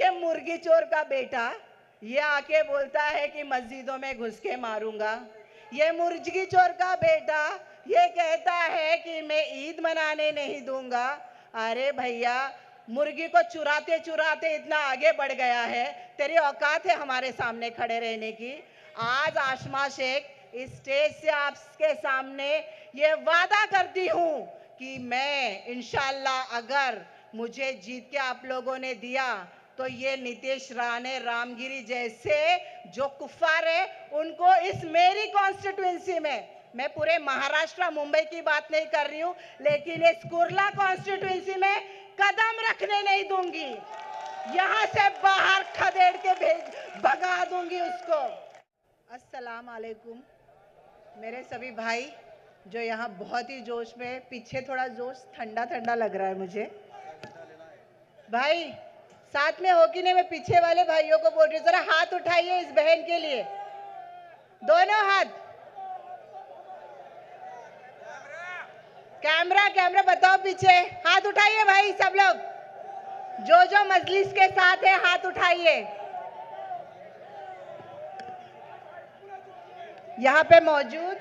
ये मुर्गी चोर का बेटा ये आके बोलता है कि मस्जिदों में घुस के मारूंगा। ये मुर्गी चोर का बेटा ये कहता है कि मैं ईद मनाने नहीं दूंगा। अरे भैया, मुर्गी को चुराते चुराते इतना आगे बढ़ गया है, तेरी औकात है हमारे सामने खड़े रहने की? आज आसमा शेख इस स्टेज से आपके सामने ये वादा करती हूँ कि मैं इंशाल्लाह अगर मुझे जीत के आप लोगों ने दिया तो ये नीतीश राणे रामगिरी जैसे जो कुफ्फार है उनको इस मेरी कॉन्स्टिट्यूएंसी में, मैं पूरे महाराष्ट्र मुंबई की बात नहीं कर रही हूँ, लेकिन इस कुर्ला कॉन्स्टिट्यूएंसी में कदम रखने नहीं दूंगी। यहाँ से बाहर खदेड़ के भगा दूंगी उसको। अस्सलाम वालेकुम मेरे सभी भाई जो यहाँ बहुत ही जोश में, पीछे थोड़ा जोश ठंडा ठंडा लग रहा है मुझे। भाई साथ में हो कि नहीं? मैं पीछे वाले भाइयों को बोल रही हूँ, जरा हाथ उठाइए इस बहन के लिए, दोनों हाथ। कैमरा कैमरा बताओ, पीछे हाथ उठाइए भाई सब लोग, जो मजलिस के साथ है हाथ उठाइए। यहाँ पे मौजूद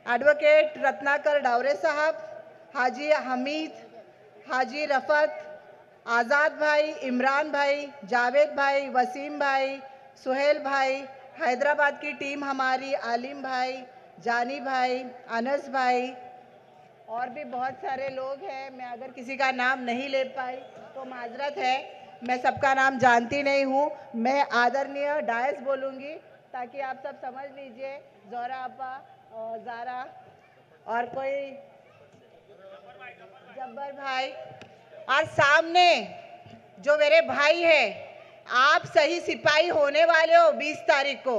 एडवोकेट रत्नाकर डावरे साहब, हाजी हमीद, हाजी रफत, आज़ाद भाई, इमरान भाई, जावेद भाई, वसीम भाई, सुहेल भाई, हैदराबाद की टीम हमारी, आलिम भाई, जानी भाई, अनस भाई, और भी बहुत सारे लोग हैं। मैं अगर किसी का नाम नहीं ले पाई तो माजरत है, मैं सबका नाम जानती नहीं हूँ। मैं आदरणीय डायस बोलूँगी ताकि आप सब समझ लीजिए। जोरा आपा और ज़ारा और कोई जब्बर भाई, और सामने जो मेरे भाई है, आप सही सिपाही होने वाले हो 20 तारीख को।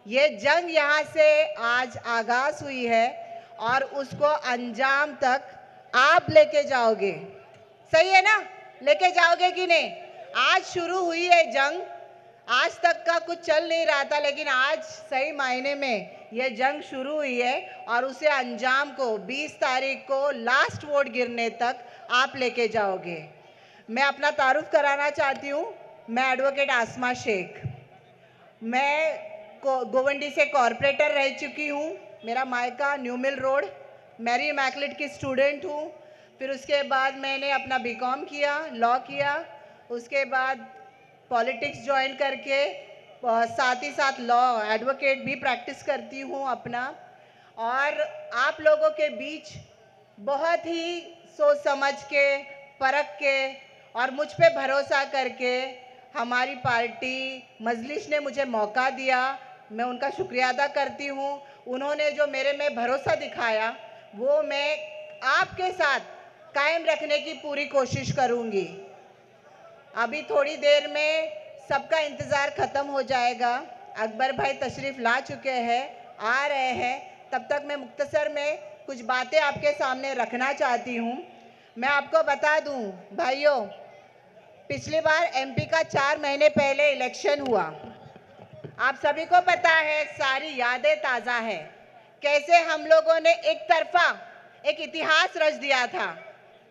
ये जंग यहाँ से आज आगाज हुई है और उसको अंजाम तक आप लेके जाओगे, सही है ना? लेके जाओगे कि नहीं? आज शुरू हुई है जंग, आज तक का कुछ चल नहीं रहा था, लेकिन आज सही मायने में ये जंग शुरू हुई है और उसे अंजाम को 20 तारीख को लास्ट वोट गिरने तक आप लेके जाओगे। मैं अपना तारुफ कराना चाहती हूँ। मैं एडवोकेट आसमा शेख, मैं गोवंडी से कॉरपोरेटर रह चुकी हूँ। मेरा मायका New Mill Road, Mary Immaculate की स्टूडेंट हूँ। फिर उसके बाद मैंने अपना बीकॉम किया, लॉ किया, उसके बाद पॉलिटिक्स ज्वाइन करके साथ ही साथ लॉ एडवोकेट भी प्रैक्टिस करती हूँ अपना। और आप लोगों के बीच बहुत ही सोच समझ के, परख के और मुझ पे भरोसा करके हमारी पार्टी मजलिस ने मुझे मौका दिया, मैं उनका शुक्रिया अदा करती हूँ। उन्होंने जो मेरे में भरोसा दिखाया वो मैं आपके साथ कायम रखने की पूरी कोशिश करूँगी। अभी थोड़ी देर में सबका इंतज़ार ख़त्म हो जाएगा। अकबर भाई तशरीफ़ ला चुके हैं, आ रहे हैं। तब तक मैं मुख्तसर में कुछ बातें आपके सामने रखना चाहती हूँ। मैं आपको बता दूँ भाइयों, पिछली बार एमपी का 4 महीने पहले इलेक्शन हुआ, आप सभी को पता है, सारी यादें ताज़ा है। कैसे हम लोगों ने एक तरफा एक इतिहास रच दिया था,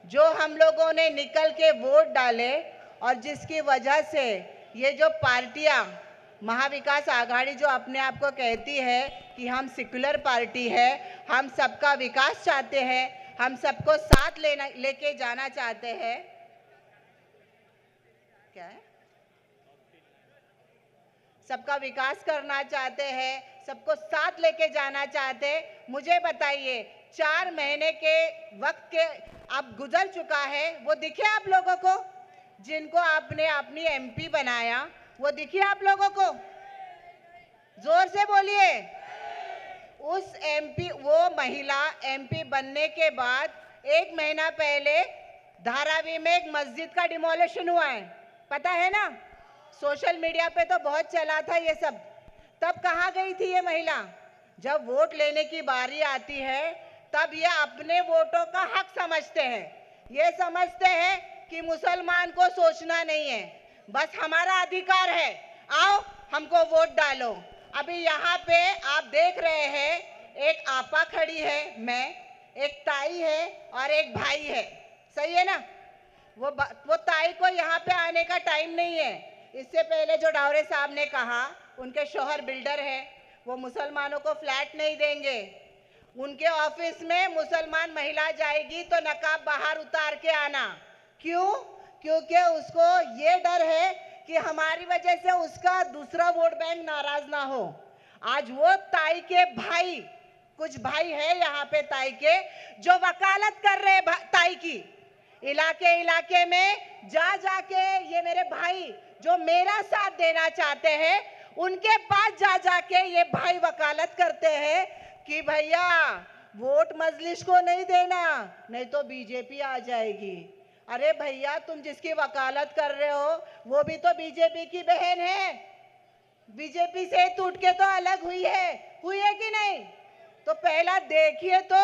जो हम लोगों ने निकल के वोट डाले और जिसकी वजह से ये जो पार्टियां, महाविकास आघाड़ी जो अपने आप को कहती है कि हम सेक्युलर पार्टी है, हम सबका विकास चाहते हैं, हम सबको साथ लेके जाना चाहते हैं, क्या है, सबका विकास करना चाहते हैं, सबको साथ लेके जाना चाहते हैं। मुझे बताइए, 4 महीने के वक्त के अब गुजर चुका है, वो दिखे आप लोगों को? जिनको आपने अपनी एमपी बनाया वो दिखी आप लोगों को? जोर से बोलिए। उस एमपी, वो महिला एमपी बनने के बाद 1 महीना पहले धारावी में एक मस्जिद का डिमोलिशन हुआ है, पता है ना? सोशल मीडिया पे तो बहुत चला था ये सब। तब कहाँ गई थी ये महिला? जब वोट लेने की बारी आती है तब ये अपने वोटों का हक समझते हैं। ये समझते हैं कि मुसलमान को सोचना नहीं है, बस हमारा अधिकार है, आओ हमको वोट डालो। अभी यहाँ पे आप देख रहे हैं, एक आपा खड़ी है, मैं, एक ताई है और एक भाई है, सही है ना? वो ताई को आने का टाइम नहीं है। इससे पहले जो डावरे साहब ने कहा, उनके शौहर बिल्डर है, वो मुसलमानों को फ्लैट नहीं देंगे। उनके ऑफिस में मुसलमान महिला जाएगी तो नकाब बाहर उतार के आना। क्यों? क्योंकि उसको ये डर है कि हमारी वजह से उसका दूसरा वोट बैंक नाराज ना हो। आज वो ताई के भाई, कुछ भाई है यहाँ पे ताई के, जो वकालत कर रहे ताई की, इलाके इलाके में जा जाके ये मेरे भाई जो मेरा साथ देना चाहते हैं, उनके पास जा जाके ये भाई वकालत करते हैं कि भैया वोट मजलिस को नहीं देना, नहीं तो बीजेपी आ जाएगी। अरे भैया, तुम जिसकी वकालत कर रहे हो वो भी तो बीजेपी की बहन है, बीजेपी से टूट के तो अलग हुई है कि नहीं? तो पहला देखिए तो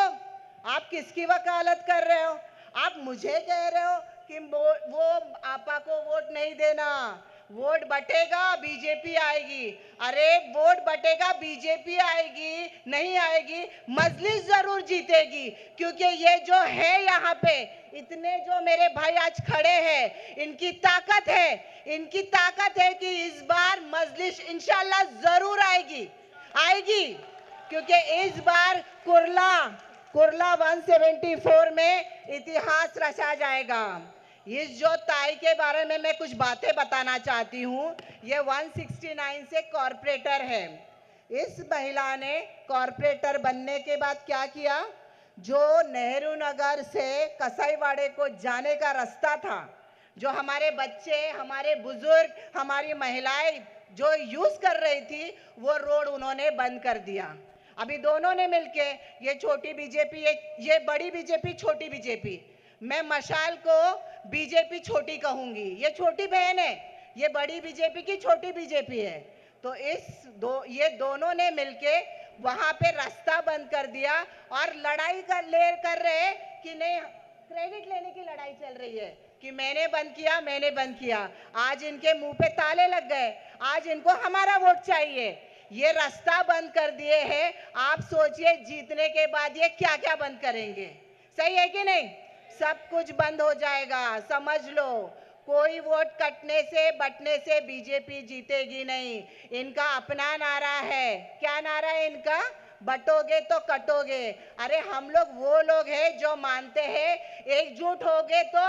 आप किसकी वकालत कर रहे हो। आप मुझे कह रहे हो कि वो आपा को वोट नहीं देना, वोट बटेगा बीजेपी आएगी। अरे वोट बटेगा बीजेपी आएगी नहीं आएगी, मजलिस जरूर जीतेगी। क्योंकि ये जो है यहाँ पे इतने जो मेरे भाई आज खड़े हैं, इनकी ताकत है कि इस बार मजलिस इंशाल्लाह जरूर आएगी। क्योंकि इस बार कुर्ला 174 में इतिहास रचा जाएगा। इस जो ताई के बारे में मैं कुछ बातें बताना चाहती हूँ। ये 169 से कॉर्पोरेटर है। इस महिला ने कॉर्पोरेटर बनने के बाद क्या किया, जो नेहरू नगर से कसाईवाड़े को जाने का रास्ता था, जो हमारे बच्चे, हमारे बुजुर्ग, हमारी महिलाएं जो यूज कर रही थी, वो रोड उन्होंने बंद कर दिया। अभी दोनों ने मिलके, ये छोटी बीजेपी, ये बड़ी बीजेपी, छोटी बीजेपी, मैं मशाल को बीजेपी छोटी कहूंगी, ये छोटी बहन है, ये बड़ी बीजेपी की छोटी बीजेपी है। तो ये दोनों ने मिलके वहां पे रास्ता बंद कर दिया और लड़ाई कर रहे कि नहीं, क्रेडिट लेने की लड़ाई चल रही है कि मैंने बंद किया। आज इनके मुंह पे ताले लग गए, आज इनको हमारा वोट चाहिए। ये रास्ता बंद कर दिए हैं। आप सोचिए जीतने के बाद ये क्या क्या बंद करेंगे। सही है कि नहीं? सब कुछ बंद हो जाएगा, समझ लो। कोई वोट कटने से बटने से बीजेपी जीतेगी नहीं। इनका अपना नारा है। क्या नारा है इनका? बटोगे तो कटोगे। अरे हम लोग वो लोग हैं जो मानते हैं एकजुट होगे तो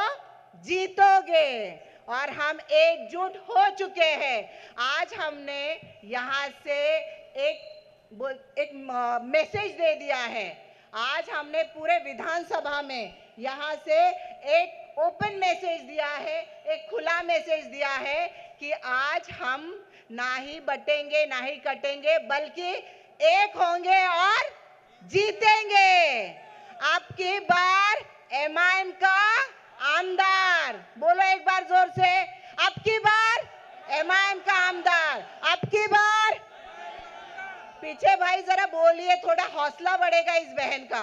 जीतोगे, और हम एकजुट हो चुके हैं। आज हमने यहाँ से एक मैसेज दे दिया है। आज हमने पूरे विधानसभा में यहाँ से एक ओपन मैसेज दिया है, एक खुला मैसेज दिया है कि आज हम ना ही बटेंगे ना ही कटेंगे, बल्कि एक होंगे और जीतेंगे। अब की बार एमआईएम का आमदार, बोलो एक बार जोर से, अब की बार एमआईएम का आमदार, अब की बार। पीछे भाई जरा बोलिए, थोड़ा हौसला बढ़ेगा इस बहन का।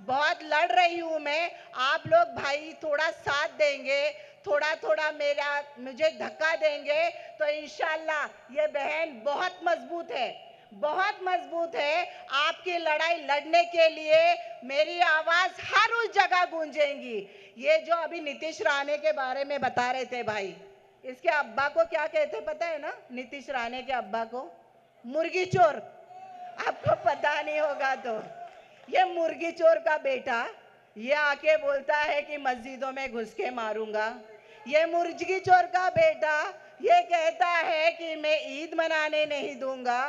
बहुत लड़ रही हूं मैं, आप लोग भाई थोड़ा साथ देंगे, थोड़ा मुझे धक्का देंगे तो इंशाल्लाह ये बहन बहुत मजबूत है। आपकी लड़ाई लड़ने के लिए मेरी आवाज हर उस जगह गूंजेगी। ये जो अभी नीतीश राणे के बारे में बता रहे थे भाई, इसके अब्बा को क्या कहते पता है ना? नीतीश राणे के अब्बा को मुर्गी चोर। आपको पता नहीं होगा तो ये मुर्गी चोर का बेटा, ये आके बोलता है कि मस्जिदों में घुस के मारूंगा। ये मुर्गी चोर का बेटा ये कहता है कि मैं ईद मनाने नहीं दूंगा।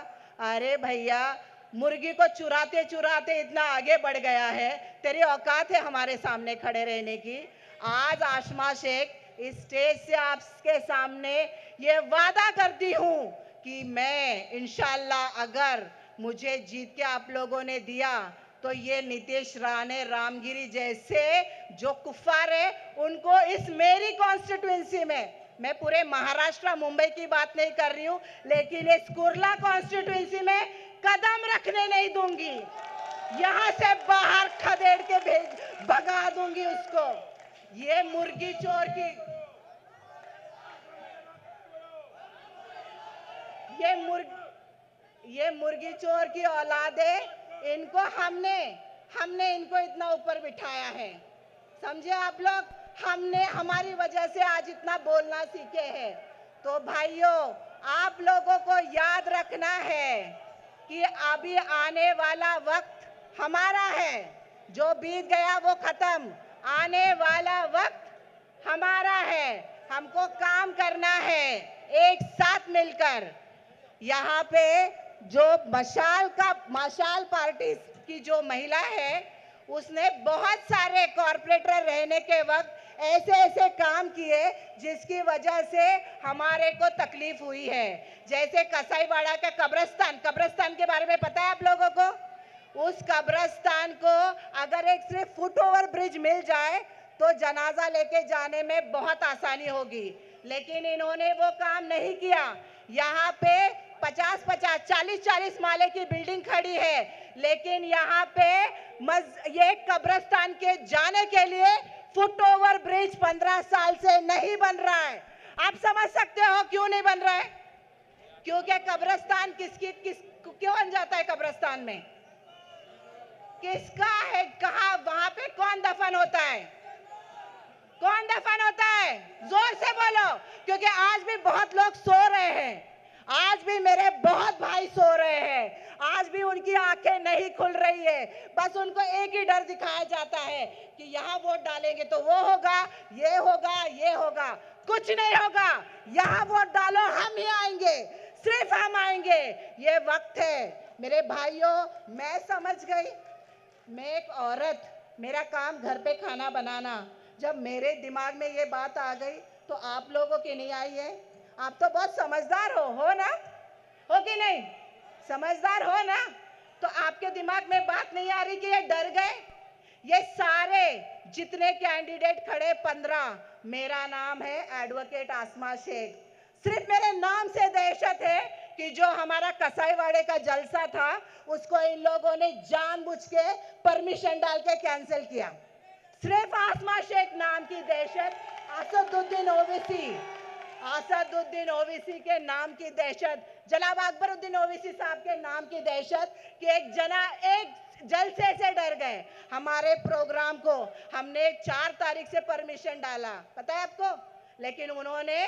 अरे भैया, मुर्गी को चुराते चुराते इतना आगे बढ़ गया है, तेरी औकात है हमारे सामने खड़े रहने की? आज आशमा शेख इस स्टेज से आपके सामने ये वादा करती हूँ कि मैं इंशाल्लाह अगर मुझे जीत के आप लोगों ने दिया तो ये नीतीश राणे, रामगिरी जैसे जो कुफ्फार है, उनको इस मेरी कॉन्स्टिट्यूएंसी में, मैं पूरे महाराष्ट्र मुंबई की बात नहीं कर रही हूँ, लेकिन इस कुर्ला कॉन्स्टिट्यूएंसी में कदम रखने नहीं दूंगी। यहाँ से बाहर खदेड़ के भगा दूंगी उसको। ये मुर्गी चोर की, ये मुर्गी चोर की औलाद है। इनको हमने इनको इतना ऊपर बिठाया है, समझे आप लोग? हमने हमारी वजह से आज इतना बोलना सीखे हैं। तो भाइयों, आप लोगों को याद रखना है कि अभी आने वाला वक्त हमारा है। जो बीत गया वो खत्म, आने वाला वक्त हमारा है। हमको काम करना है एक साथ मिलकर। यहाँ पे जो मशाल पार्टी की जो महिला है, उसने बहुत सारे कॉर्पोरेटर रहने के वक्त ऐसे ऐसे काम किए जिसकी वजह से हमारे को तकलीफ हुई है। जैसे कसाईवाड़ा का कब्रिस्तान के बारे में पता है आप लोगों को? उस कब्रिस्तान को अगर एक सिर्फ फुट ओवर ब्रिज मिल जाए तो जनाजा लेके जाने में बहुत आसानी होगी, लेकिन इन्होंने वो काम नहीं किया। यहाँ पे 50-50, 40-40 माले की बिल्डिंग खड़ी है, लेकिन यहाँ पे ये कब्रिस्तान के जाने के लिए फुट ओवर ब्रिज 15 साल से नहीं बन रहा है। आप समझ सकते हो क्यों नहीं बन रहा है? क्योंकि कब्रिस्तान क्यों बन जाता है? कब्रिस्तान में किसका है? कहाँ? वहां पे कौन दफन होता है? कौन दफन होता है? जोर से बोलो, क्योंकि आज भी बहुत लोग सो रहे हैं। आज भी मेरे बहुत भाई सो रहे हैं। आज भी उनकी आंखें नहीं खुल रही है। बस उनको एक ही डर दिखाया जाता है कि यहाँ वोट डालेंगे तो वो होगा, ये होगा, ये होगा। कुछ नहीं होगा। यहाँ वोट डालो, हम ही आएंगे, सिर्फ हम आएंगे। ये वक्त है मेरे भाइयों। मैं समझ गई, मैं एक औरत, मेरा काम घर पे खाना बनाना। जब मेरे दिमाग में ये बात आ गई तो आप लोगों की नहीं आई है? आप तो बहुत समझदार हो ना? हो कि नहीं? समझदार हो ना? तो आपके दिमाग में बात नहीं आ रही कि ये डर गए? ये सारे जितने कैंडिडेट खड़े 15, मेरा नाम है एडवोकेट आसमा शेख। सिर्फ मेरे नाम से दहशत है कि जो हमारा कसाईवाड़े का जलसा था उसको इन लोगों ने जानबूझ के परमिशन डाल के कैंसिल किया। सिर्फ आसमा शेख नाम की दहशत, असदुद्दीन ओवैसी के नाम की दहशत, जनाब अकबरुद्दीन ओवैसी साहब के नाम की दहशत कि एक जलसे से डर गए। हमारे प्रोग्राम को हमने 4 तारीख से परमिशन डाला, पता है आपको? लेकिन उन्होंने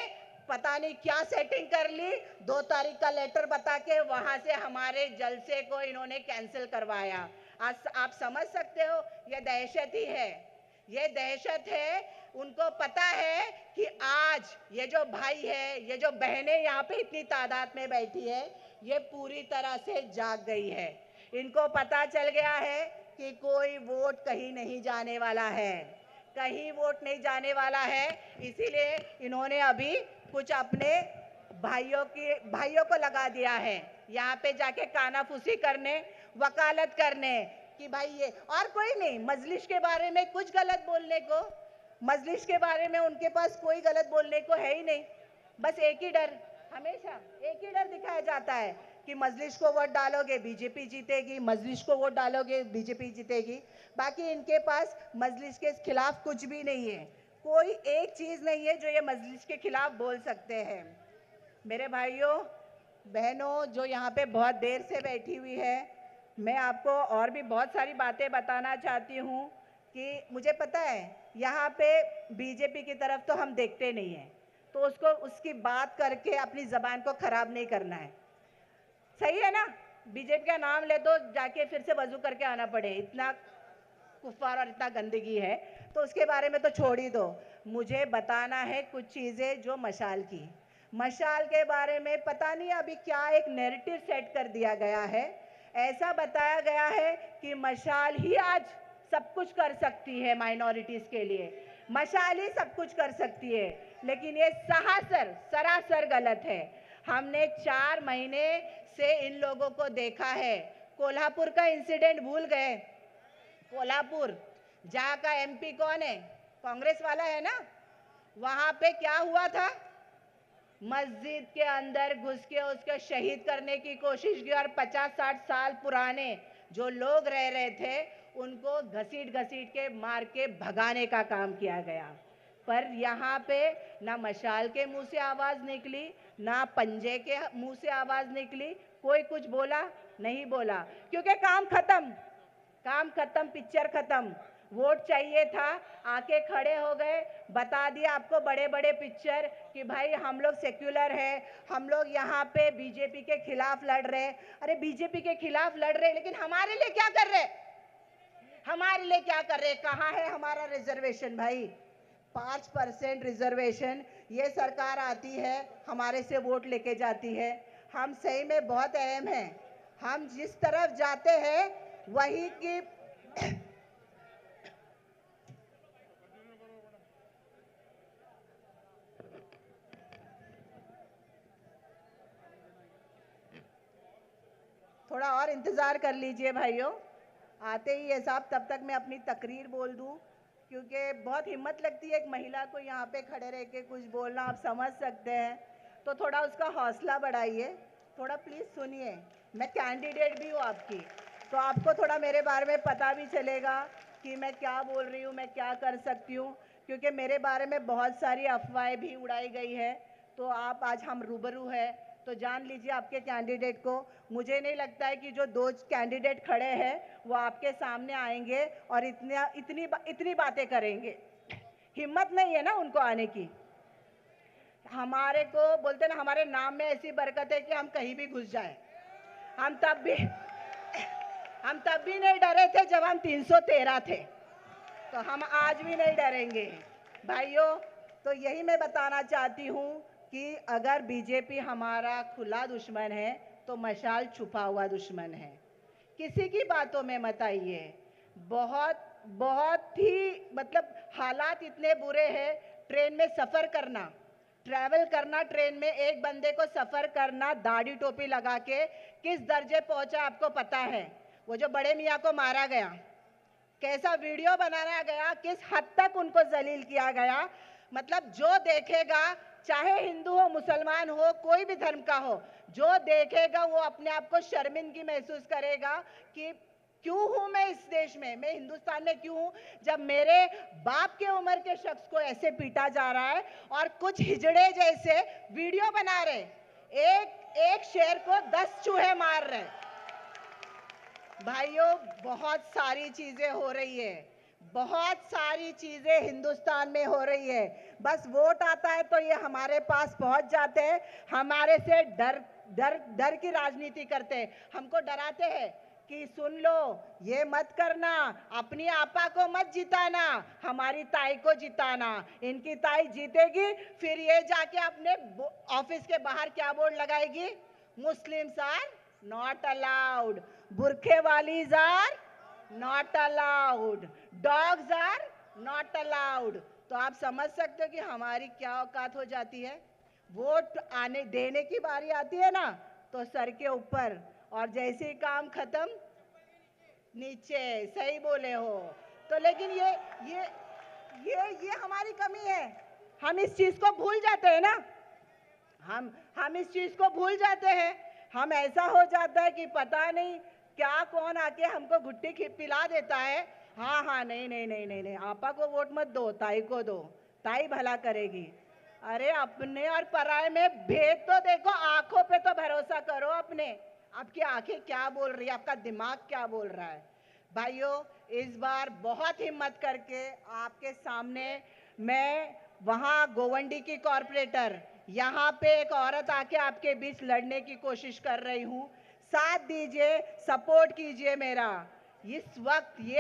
पता नहीं क्या सेटिंग कर ली, 2 तारीख का लेटर बता के वहां से हमारे जलसे को इन्होंने कैंसिल करवाया। आज आप समझ सकते हो, ये दहशत ही है। ये दहशत है। उनको पता है कि आज ये जो भाई है, ये जो बहनें यहाँ पे इतनी तादाद में बैठी है, ये पूरी तरह से जाग गई है। इनको पता चल गया है कि कोई वोट कहीं नहीं जाने वाला है, कहीं वोट नहीं जाने वाला है। इसीलिए इन्होंने अभी कुछ अपने भाइयों को लगा दिया है यहाँ पे जाके कानाफूसी करने, वकालत करने कि भाई ये, और कोई नहीं। मजलिस के बारे में कुछ गलत बोलने को, मजलिस के बारे में उनके पास कोई गलत बोलने को है ही नहीं। बस एक ही डर, हमेशा एक ही डर दिखाया जाता है कि मजलिस को वोट डालोगे बीजेपी जीतेगी, मजलिस को वोट डालोगे बीजेपी जीतेगी। बाकी इनके पास मजलिस के खिलाफ कुछ भी नहीं है, कोई एक चीज नहीं है जो ये मजलिस के खिलाफ बोल सकते हैं। मेरे भाइयों बहनों जो यहाँ पे बहुत देर से बैठी हुई है, मैं आपको और भी बहुत सारी बातें बताना चाहती हूँ कि मुझे पता है यहाँ पे बीजेपी की तरफ तो हम देखते नहीं हैं, तो उसकी बात करके अपनी ज़बान को ख़राब नहीं करना है। सही है ना? बीजेपी का नाम ले दो जाके फिर से वजू करके आना पड़े, इतना कुफार और इतना गंदगी है, तो उसके बारे में तो छोड़ ही दो। मुझे बताना है कुछ चीज़ें जो मशाल के बारे में पता नहीं अभी क्या एक नैरेटिव सेट कर दिया गया है। ऐसा बताया गया है कि मशाल ही आज सब कुछ कर सकती है माइनॉरिटीज़ के लिए, मशाल ही सब कुछ कर सकती है, लेकिन ये सरासर गलत है। हमने 4 महीने से इन लोगों को देखा है। कोल्हापुर का इंसिडेंट भूल गए? कोल्हापुर जहाँ का एमपी कौन है? कांग्रेस वाला है ना? वहाँ पे क्या हुआ था? मस्जिद के अंदर घुस के उसको शहीद करने की कोशिश की और 50-60 साल पुराने जो लोग रह रहे थे उनको घसीट के मार के भगाने का काम किया गया। पर यहाँ पे ना मशाल के मुंह से आवाज निकली, ना पंजे के मुंह से आवाज निकली, कोई कुछ बोला नहीं बोला, क्योंकि काम खत्म, पिक्चर खत्म। वोट चाहिए था, आके खड़े हो गए, बता दिया आपको बड़े बड़े पिक्चर कि भाई हम लोग सेक्युलर है, हम लोग यहाँ पे बीजेपी के खिलाफ लड़ रहे। अरे बीजेपी के खिलाफ लड़ रहे, लेकिन हमारे लिए क्या कर रहे? हमारे लिए क्या कर रहे? कहाँ है हमारा रिजर्वेशन भाई? 5% रिजर्वेशन, ये सरकार आती है हमारे से वोट लेके जाती है। हम सही में बहुत अहम हैं, हम जिस तरफ जाते हैं वही की थोड़ा और इंतज़ार कर लीजिए भाइयों, आते ही है साहब, तब तक मैं अपनी तकरीर बोल दूं, क्योंकि बहुत हिम्मत लगती है एक महिला को यहाँ पे खड़े रह के कुछ बोलना, आप समझ सकते हैं। तो थोड़ा उसका हौसला बढ़ाइए, थोड़ा प्लीज़ सुनिए। मैं कैंडिडेट भी हूँ आपकी, तो आपको थोड़ा मेरे बारे में पता भी चलेगा कि मैं क्या बोल रही हूँ, मैं क्या कर सकती हूँ, क्योंकि मेरे बारे में बहुत सारी अफवाहें भी उड़ाई गई है। तो आप आज हम रूबरू है, तो जान लीजिए आपके कैंडिडेट को। मुझे नहीं लगता है कि जो 2 कैंडिडेट खड़े हैं वो आपके सामने आएंगे और इतनी बातें करेंगे। हिम्मत नहीं है ना उनको आने की। हमारे को बोलते ना, हमारे नाम में ऐसी बरकत है कि हम कहीं भी घुस जाए। हम तब भी नहीं डरे थे जब हम 313 थे, तो हम आज भी नहीं डरेंगे भाइयों। तो यही मैं बताना चाहती हूँ कि अगर बीजेपी हमारा खुला दुश्मन है तो मशाल छुपा हुआ दुश्मन है। किसी की बातों में मत आइए। बहुत बहुत ही मतलब हालात इतने बुरे हैं। ट्रेन में सफ़र करना, ट्रैवल करना, ट्रेन में एक बंदे को सफ़र करना दाढ़ी टोपी लगा के किस दर्जे पहुंचा आपको पता है? वो जो बड़े मियाँ को मारा गया, कैसा वीडियो बनाया गया, किस हद तक उनको जलील किया गया। मतलब जो देखेगा, चाहे हिंदू हो, मुसलमान हो, कोई भी धर्म का हो, जो देखेगा वो अपने आप को शर्मिंदगी महसूस करेगा कि क्यों हूं मैं इस देश में, मैं हिंदुस्तान में क्यों हूं, जब मेरे बाप के उम्र के शख्स को ऐसे पीटा जा रहा है और कुछ हिजड़े जैसे वीडियो बना रहे, एक शेर को 10 चूहे मार रहे। भाइयों, बहुत सारी चीजें हो रही है, बहुत सारी चीजें हिंदुस्तान में हो रही है। बस वोट आता है तो ये हमारे पास पहुंच जाते हैं, हमारे से डर की राजनीति करते हैं, हमको डराते हैं कि सुन लो, ये मत करना, अपनी आपा को मत जिताना, हमारी ताई को जिताना। इनकी ताई जीतेगी, फिर ये जाके अपने ऑफिस के बाहर क्या बोर्ड लगाएगी? मुस्लिम्स आर नॉट अलाउड, बुरखे वालीज are not allowed, dogs are not allowed. तो आप समझ सकते हो कि हमारी क्या औकात हो जाती है। वोट आने देने की बारी आती है ना, तो सर के ऊपर, और जैसे ही काम खत्म नीचे। सही बोले हो। तो लेकिन ये हमारी कमी है, हम इस चीज को भूल जाते हैं ना, हम इस चीज को भूल जाते हैं। हम ऐसा हो जाता है कि पता नहीं क्या कौन आके हमको घुट्टी पिला देता है। हाँ, नहीं, आपा को वोट मत दो, ताई को दो, ताई भला करेगी। अरे अपने और पराये में भेद तो देखो, आंखों पे तो भरोसा करो अपने। आपकी आंखें क्या बोल रही है, आपका दिमाग क्या बोल रहा है? भाइयों, इस बार बहुत हिम्मत करके आपके सामने मैं वहाँ गोवंडी की कॉरपोरेटर, यहाँ पे एक औरत आके आपके बीच लड़ने की कोशिश कर रही हूँ। साथ दीजिए, सपोर्ट कीजिए मेरा। ये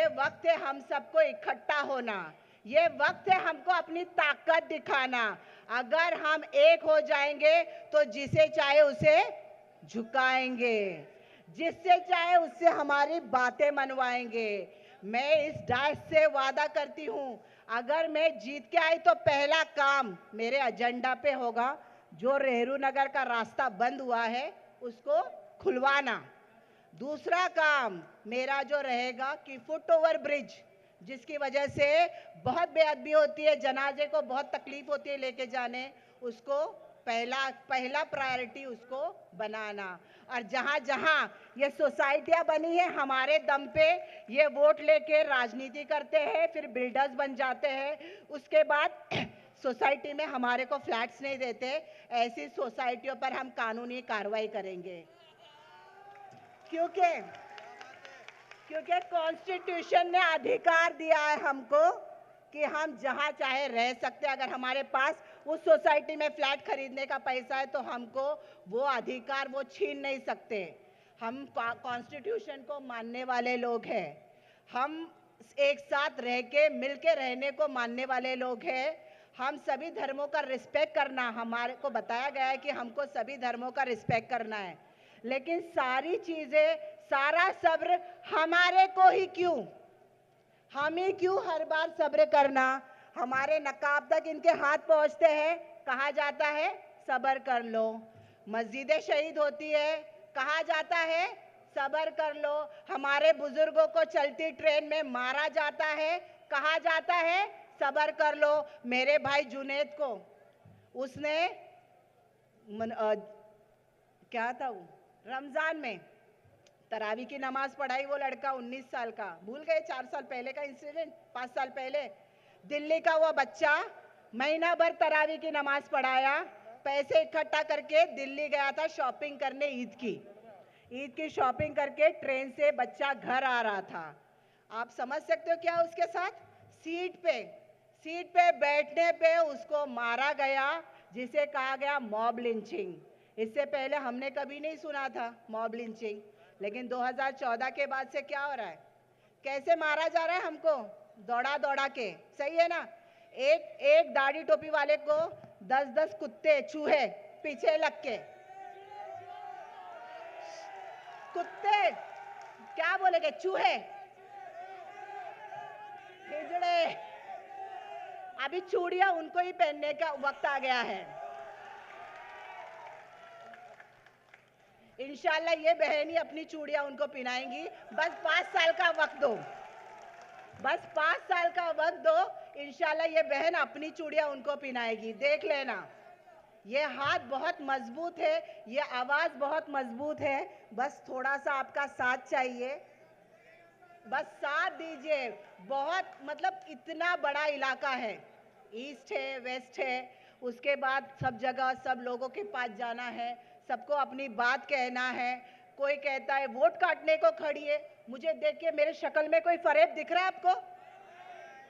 वक्त है हम सबको इकट्ठा होना, ये वक्त है हमको अपनी ताकत दिखाना। अगर हम एक हो जाएंगे तो जिसे चाहे उसे झुकाएंगे, जिससे चाहे उससे हमारी बातें मनवाएंगे। मैं इस डाइस से वादा करती हूँ, अगर मैं जीत के आई तो पहला काम मेरे एजेंडा पे होगा, जो रेहरू नगर का रास्ता बंद हुआ है उसको खुलवाना। दूसरा काम मेरा जो रहेगा कि फुट ओवर ब्रिज, जिसकी वजह से बहुत बेअदबी होती है, जनाजे को बहुत तकलीफ होती है लेके जाने, उसको पहला प्रायोरिटी उसको बनाना। और जहाँ जहाँ ये सोसाइटियाँ बनी है हमारे दम पे, ये वोट लेके राजनीति करते हैं, फिर बिल्डर्स बन जाते हैं, उसके बाद सोसाइटी में हमारे को फ्लैट्स नहीं देते, ऐसी सोसाइटियों पर हम कानूनी कार्रवाई करेंगे। क्योंकि कॉन्स्टिट्यूशन ने अधिकार दिया है हमको कि हम जहां चाहे रह सकते हैं। अगर हमारे पास उस सोसाइटी में फ्लैट खरीदने का पैसा है तो हमको वो अधिकार वो छीन नहीं सकते। हम कॉन्स्टिट्यूशन को मानने वाले लोग हैं, हम एक साथ रह के मिल के रहने को मानने वाले लोग हैं। हम सभी धर्मों का रिस्पेक्ट करना, हमारे को बताया गया है कि हमको सभी धर्मों का रिस्पेक्ट करना है, लेकिन सारी चीजें, सारा सब्र हमारे को ही क्यों, हम ही क्यों हर बार सब्र करना। हमारे नकाब तक इनके हाथ पहुंचते हैं, कहा जाता है सब्र कर लो। मस्जिदें शहीद होती है, कहा जाता है सब्र कर लो। हमारे बुजुर्गों को चलती ट्रेन में मारा जाता है, कहा जाता है सब्र कर लो। मेरे भाई जुनेद को उसने क्या था वो, रमजान में तरावी की नमाज पढ़ाई, वो लड़का 19 साल का, भूल गए 4 साल पहले का इंसिडेंट, 5 साल पहले दिल्ली का वो बच्चा महीना भर तरावी की नमाज पढ़ाया, पैसे इकट्ठा करके दिल्ली गया था शॉपिंग करने, ईद की शॉपिंग करके ट्रेन से बच्चा घर आ रहा था। आप समझ सकते हो क्या उसके साथ, सीट पे बैठने पे उसको मारा गया, जिसे कहा गया मॉब लिंचिंग। इससे पहले हमने कभी नहीं सुना था मॉब लिंचिंग, लेकिन 2014 के बाद से क्या हो रहा है, कैसे मारा जा रहा है हमको, दौड़ा दौड़ा के। सही है ना, एक दाढ़ी टोपी वाले को 10-10 कुत्ते चूहे पीछे लग के, कुत्ते क्या बोलेंगे, चूहे, हिजड़े, अभी चूड़ियां उनको ही पहनने का वक्त आ गया है। इंशाल्लाह ये बहन ही अपनी चूड़ियां उनको पहनाएंगी। बस 5 साल का वक्त दो, बस 5 साल का वक्त दो, इंशाल्लाह ये बहन अपनी चूड़ियां उनको पहनाएगी, देख लेना। ये हाथ बहुत मजबूत है, ये आवाज बहुत मजबूत है, बस थोड़ा सा आपका साथ चाहिए, बस साथ दीजिए। बहुत मतलब इतना बड़ा इलाका है, ईस्ट है, वेस्ट है, उसके बाद सब जगह सब लोगों के पास जाना है, सबको अपनी बात कहना है। कोई कहता है वोट काटने को खड़ी है, मुझे देख के मेरे शक्ल में कोई फरेब दिख रहा है आपको,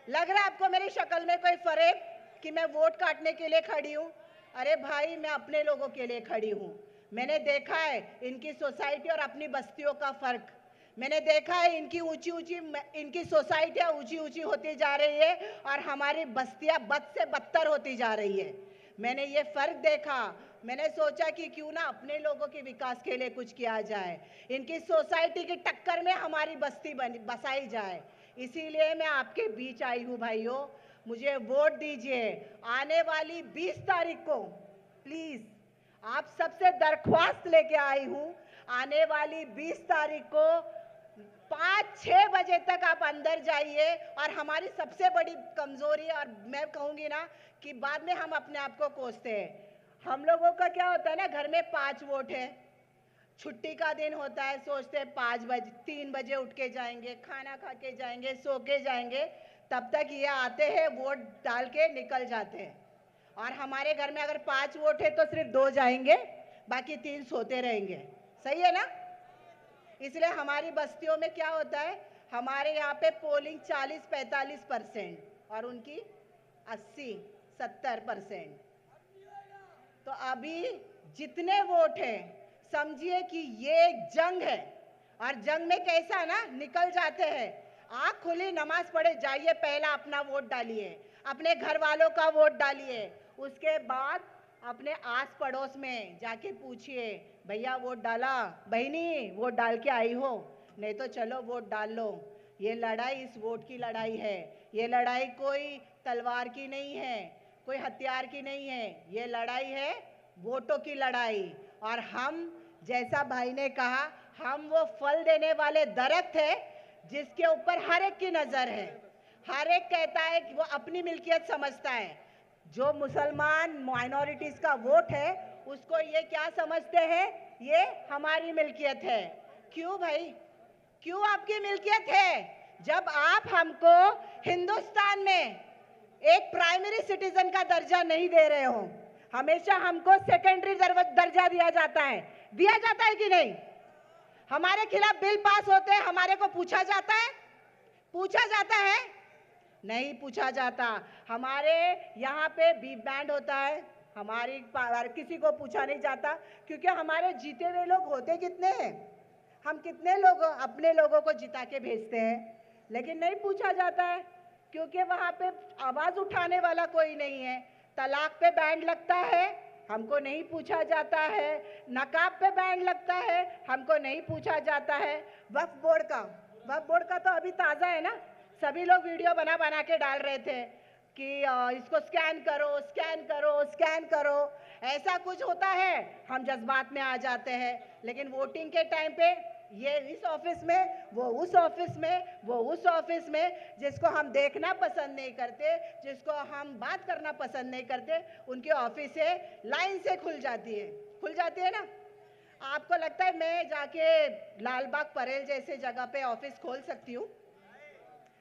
लग रहा है आपको मेरी शक्ल में कोई फरेब कि मैं वोट काटने के लिए खड़ी हूँ? अरे भाई, मैं अपने लोगों के लिए खड़ी हूँ। मैंने देखा है इनकी सोसाइटी और अपनी बस्तियों का फर्क, मैंने देखा है इनकी सोसाइटियाँ ऊंची होती जा रही है और हमारी बस्तियाँ बद से बदतर होती जा रही है। मैंने ये फर्क देखा, मैंने सोचा कि क्यों ना अपने लोगों के विकास के लिए कुछ किया जाए, इनकी सोसाइटी की टक्कर में हमारी बस्ती बसाई जाए। इसीलिए मैं आपके बीच आई हूँ भाइयों, मुझे वोट दीजिए। आने वाली 20 तारीख को प्लीज आप सबसे दरख्वास्त लेके आई हूँ, आने वाली 20 तारीख को 5-6 बजे तक आप अंदर जाइए। और हमारी सबसे बड़ी कमजोरी, और मैं कहूँगी ना कि बाद में हम अपने आप को कोसते हैं, हम लोगों का क्या होता है ना, घर में 5 वोट है, छुट्टी का दिन होता है, सोचते हैं 3 बजे उठ के जाएंगे, खाना खा के जाएंगे, सो के जाएंगे, तब तक ये आते हैं वोट डाल के निकल जाते हैं। और हमारे घर में अगर 5 वोट है तो सिर्फ 2 जाएंगे, बाकी 3 सोते रहेंगे। सही है ना? इसलिए हमारी बस्तियों में क्या होता है, हमारे यहाँ पे पोलिंग 40-45% और उनकी 80-70%। तो अभी जितने वोट हैं समझिए कि ये एक जंग है, और जंग में कैसा ना निकल जाते हैं, आँख खुली नमाज पढ़े जाइए, पहला अपना वोट डालिए, अपने घर वालों का वोट डालिए, उसके बाद अपने आस पड़ोस में जाके पूछिए, भैया वोट डाला, बहनी वोट डाल के आई हो, नहीं तो चलो वोट डाल लो। ये लड़ाई इस वोट की लड़ाई है, ये लड़ाई कोई तलवार की नहीं है, कोई हथियार की नहीं है, ये लड़ाई है वोटों की लड़ाई। और हम, जैसा भाई ने कहा, हम वो फल देने वाले दरख्त है जिसके ऊपर हर एक की नजर है, हर एक कहता है कि वो अपनी मिल्कियत समझता है। जो मुसलमान माइनॉरिटीज का वोट है उसको ये क्या समझते हैं, ये हमारी मिल्कियत है। क्यों भाई, क्यों आपकी मिल्कियत है? जब आप हमको हिंदुस्तान में एक प्राइमरी सिटीजन का दर्जा नहीं दे रहे हो, हमेशा हमको सेकेंडरी दर्जा दिया जाता है कि नहीं? हमारे खिलाफ बिल पास होते हैं, हमारे को पूछा जाता है? पूछा जाता है? नहीं पूछा जाता। हमारे यहाँ पे बीप बैंड होता है, हमारी किसी को पूछा नहीं जाता, क्योंकि हमारे जीते हुए लोग होते कितने हैं, हम कितने लोग अपने लोगों को जिता के भेजते हैं, लेकिन नहीं पूछा जाता है क्योंकि वहाँ पे आवाज़ उठाने वाला कोई नहीं है। तलाक पे बैंड लगता है, हमको नहीं पूछा जाता है। नकाब पे बैंड लगता है, हमको नहीं पूछा जाता है। वक्फ बोर्ड का तो अभी ताज़ा है ना, सभी लोग वीडियो बना बना के डाल रहे थे कि इसको स्कैन करो, स्कैन करो, स्कैन करो। ऐसा कुछ होता है, हम जज्बात में आ जाते हैं, लेकिन वोटिंग के टाइम पे ये इस ऑफिस में, वो उस ऑफिस में, वो उस ऑफिस में, जिसको हम देखना पसंद नहीं करते, जिसको हम बात करना पसंद नहीं करते, उनकी ऑफिसें लाइन से खुल जाती है ना। आपको लगता है मैं जाके लाल बाग परेल जैसे जगह पे ऑफिस खोल सकती हूँ?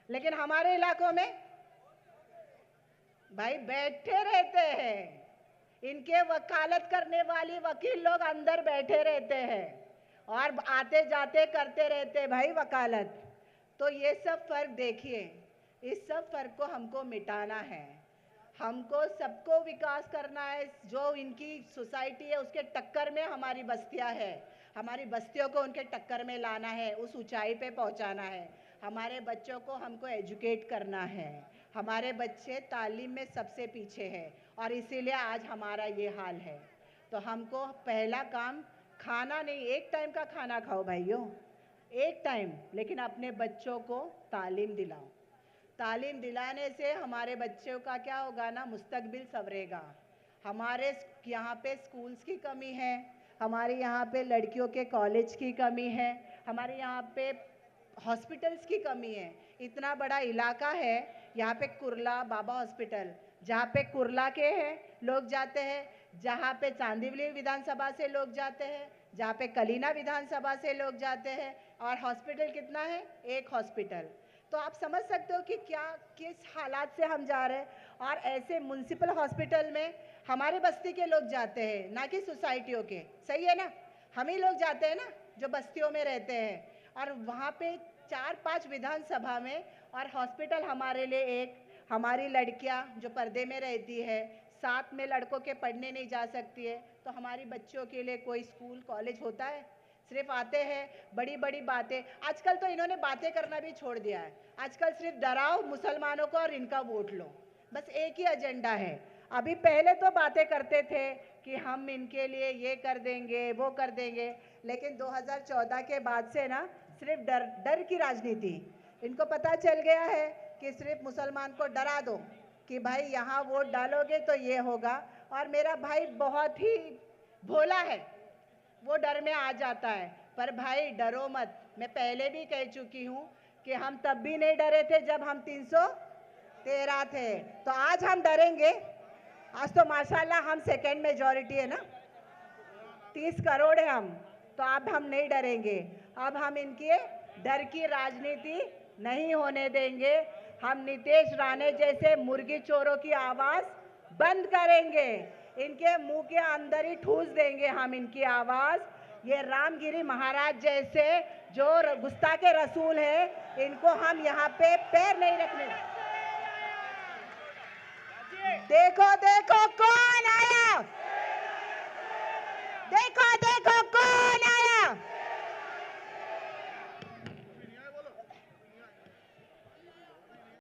लेकिन हमारे इलाकों में भाई बैठे रहते हैं, इनके वकालत करने वाली वकील लोग अंदर बैठे रहते हैं और आते जाते करते रहते हैं भाई वकालत। तो ये सब फर्क देखिए, इस सब फर्क को हमको मिटाना है, हमको सबको विकास करना है। जो इनकी सोसाइटी है उसके टक्कर में हमारी बस्तियां है, हमारी बस्तियों को उनके टक्कर में लाना है, उस ऊंचाई पे पहुंचाना है। हमारे बच्चों को हमको एजुकेट करना है। हमारे बच्चे तालीम में सबसे पीछे हैं और इसीलिए आज हमारा ये हाल है। तो हमको पहला काम खाना नहीं, एक टाइम का खाना खाओ भाइयों, एक टाइम, लेकिन अपने बच्चों को तालीम दिलाओ। तालीम दिलाने से हमारे बच्चों का क्या होगा ना, मुस्तकबिल संवरेगा। हमारे यहाँ पे स्कूल्स की कमी है, हमारे यहाँ पे लड़कियों के कॉलेज की कमी है, हमारे यहाँ पे हॉस्पिटल्स की कमी है। इतना बड़ा इलाका है, यहाँ पे कुर्ला बाबा हॉस्पिटल, जहाँ पे कुर्ला के हैं लोग जाते हैं, जहाँ पे चांदीवली विधानसभा से लोग जाते हैं, जहाँ पे कलीना विधानसभा से लोग जाते हैं, और हॉस्पिटल कितना है? एक हॉस्पिटल। तो आप समझ सकते हो कि क्या किस हालात से हम जा रहे हैं। और ऐसे म्युनिसिपल हॉस्पिटल में हमारे बस्ती के लोग जाते हैं, ना कि सोसाइटियों के। सही है ना, हम ही लोग जाते हैं ना जो बस्तियों में रहते हैं, और वहाँ पे 4-5 विधानसभा में, और हॉस्पिटल हमारे लिए एक। हमारी लड़कियाँ जो पर्दे में रहती है, साथ में लड़कों के पढ़ने नहीं जा सकती है, तो हमारी बच्चों के लिए कोई स्कूल कॉलेज होता है? सिर्फ आते हैं बड़ी बड़ी बातें। आजकल तो इन्होंने बातें करना भी छोड़ दिया है, आजकल सिर्फ डराओ मुसलमानों को और इनका वोट लो, बस एक ही एजेंडा है। अभी पहले तो बातें करते थे कि हम इनके लिए ये कर देंगे, वो कर देंगे, लेकिन 2014 के बाद से ना सिर्फ डर की राजनीति। इनको पता चल गया है कि सिर्फ मुसलमान को डरा दो कि भाई यहाँ वोट डालोगे तो ये होगा। और मेरा भाई बहुत ही भोला है, वो डर में आ जाता है। पर भाई डरो मत, मैं पहले भी कह चुकी हूँ कि हम तब भी नहीं डरे थे जब हम 313 थे, तो आज हम डरेंगे? आज तो माशाल्लाह हम सेकंड मेजॉरिटी है ना, 30 करोड़ है हम, तो अब हम नहीं डरेंगे। अब हम इनके डर की राजनीति नहीं होने देंगे। हम नीतीश राणे जैसे मुर्गी चोरों की आवाज़ बंद करेंगे, इनके मुंह के अंदर ही ठूस देंगे हम इनकी आवाज़। ये रामगिरी महाराज जैसे जो गुस्ताखे रसूल है, इनको हम यहाँ पे पैर नहीं रखने। देखो देखो कौन आया, देखो